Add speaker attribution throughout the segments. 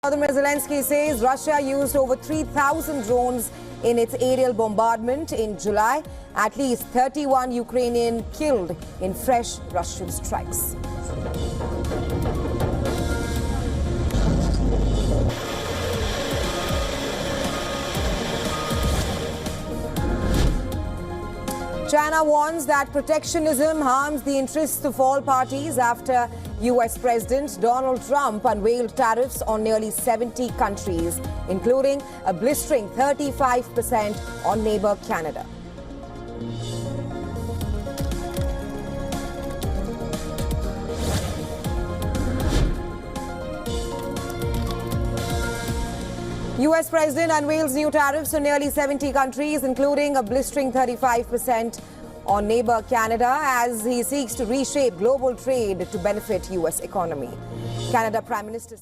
Speaker 1: Volodymyr Zelensky says Russia used over 3,000 drones in its aerial bombardment in July. At least 31 Ukrainians killed in fresh Russian strikes. China warns that protectionism harms the interests of all parties after U.S. President Donald Trump unveiled tariffs on nearly 70 countries, including a blistering 35% on neighbor Canada. U.S. President unveils new tariffs on nearly 70 countries, including a blistering 35% on neighbor Canada, as he seeks to reshape global trade to benefit U.S. economy. Canada Prime Minister.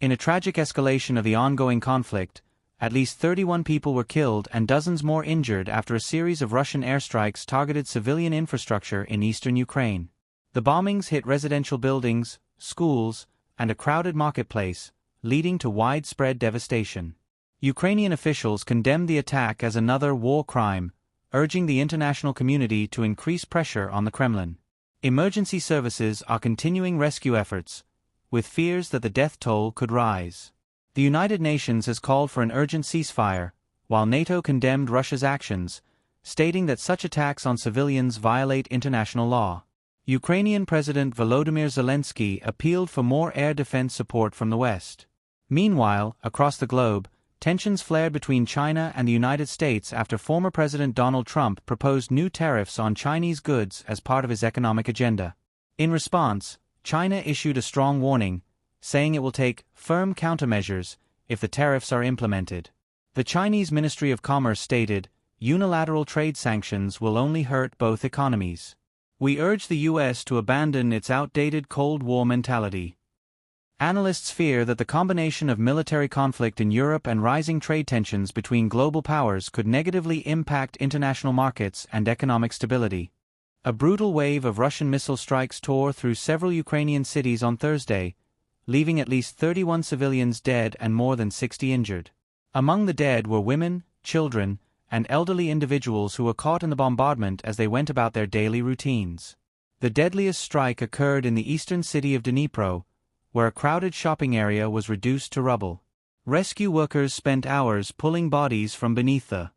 Speaker 2: In a tragic escalation of the ongoing conflict, at least 31 people were killed and dozens more injured after a series of Russian airstrikes targeted civilian infrastructure in eastern Ukraine. The bombings hit residential buildings, schools, and a crowded marketplace, leading to widespread devastation. Ukrainian officials condemned the attack as another war crime, urging the international community to increase pressure on the Kremlin. Emergency services are continuing rescue efforts, with fears that the death toll could rise. The United Nations has called for an urgent ceasefire, while NATO condemned Russia's actions, stating that such attacks on civilians violate international law. Ukrainian President Volodymyr Zelensky appealed for more air defense support from the West. Meanwhile, across the globe, tensions flared between China and the United States after former President Donald Trump proposed new tariffs on Chinese goods as part of his economic agenda. In response, China issued a strong warning, saying it will take firm countermeasures if the tariffs are implemented. The Chinese Ministry of Commerce stated, unilateral trade sanctions will only hurt both economies. We urge the U.S. to abandon its outdated Cold War mentality. Analysts fear that the combination of military conflict in Europe and rising trade tensions between global powers could negatively impact international markets and economic stability. A brutal wave of Russian missile strikes tore through several Ukrainian cities on Thursday, leaving at least 31 civilians dead and more than 60 injured. Among the dead were women, children, and elderly individuals who were caught in the bombardment as they went about their daily routines. The deadliest strike occurred in the eastern city of Dnipro, where a crowded shopping area was reduced to rubble. Rescue workers spent hours pulling bodies from beneath the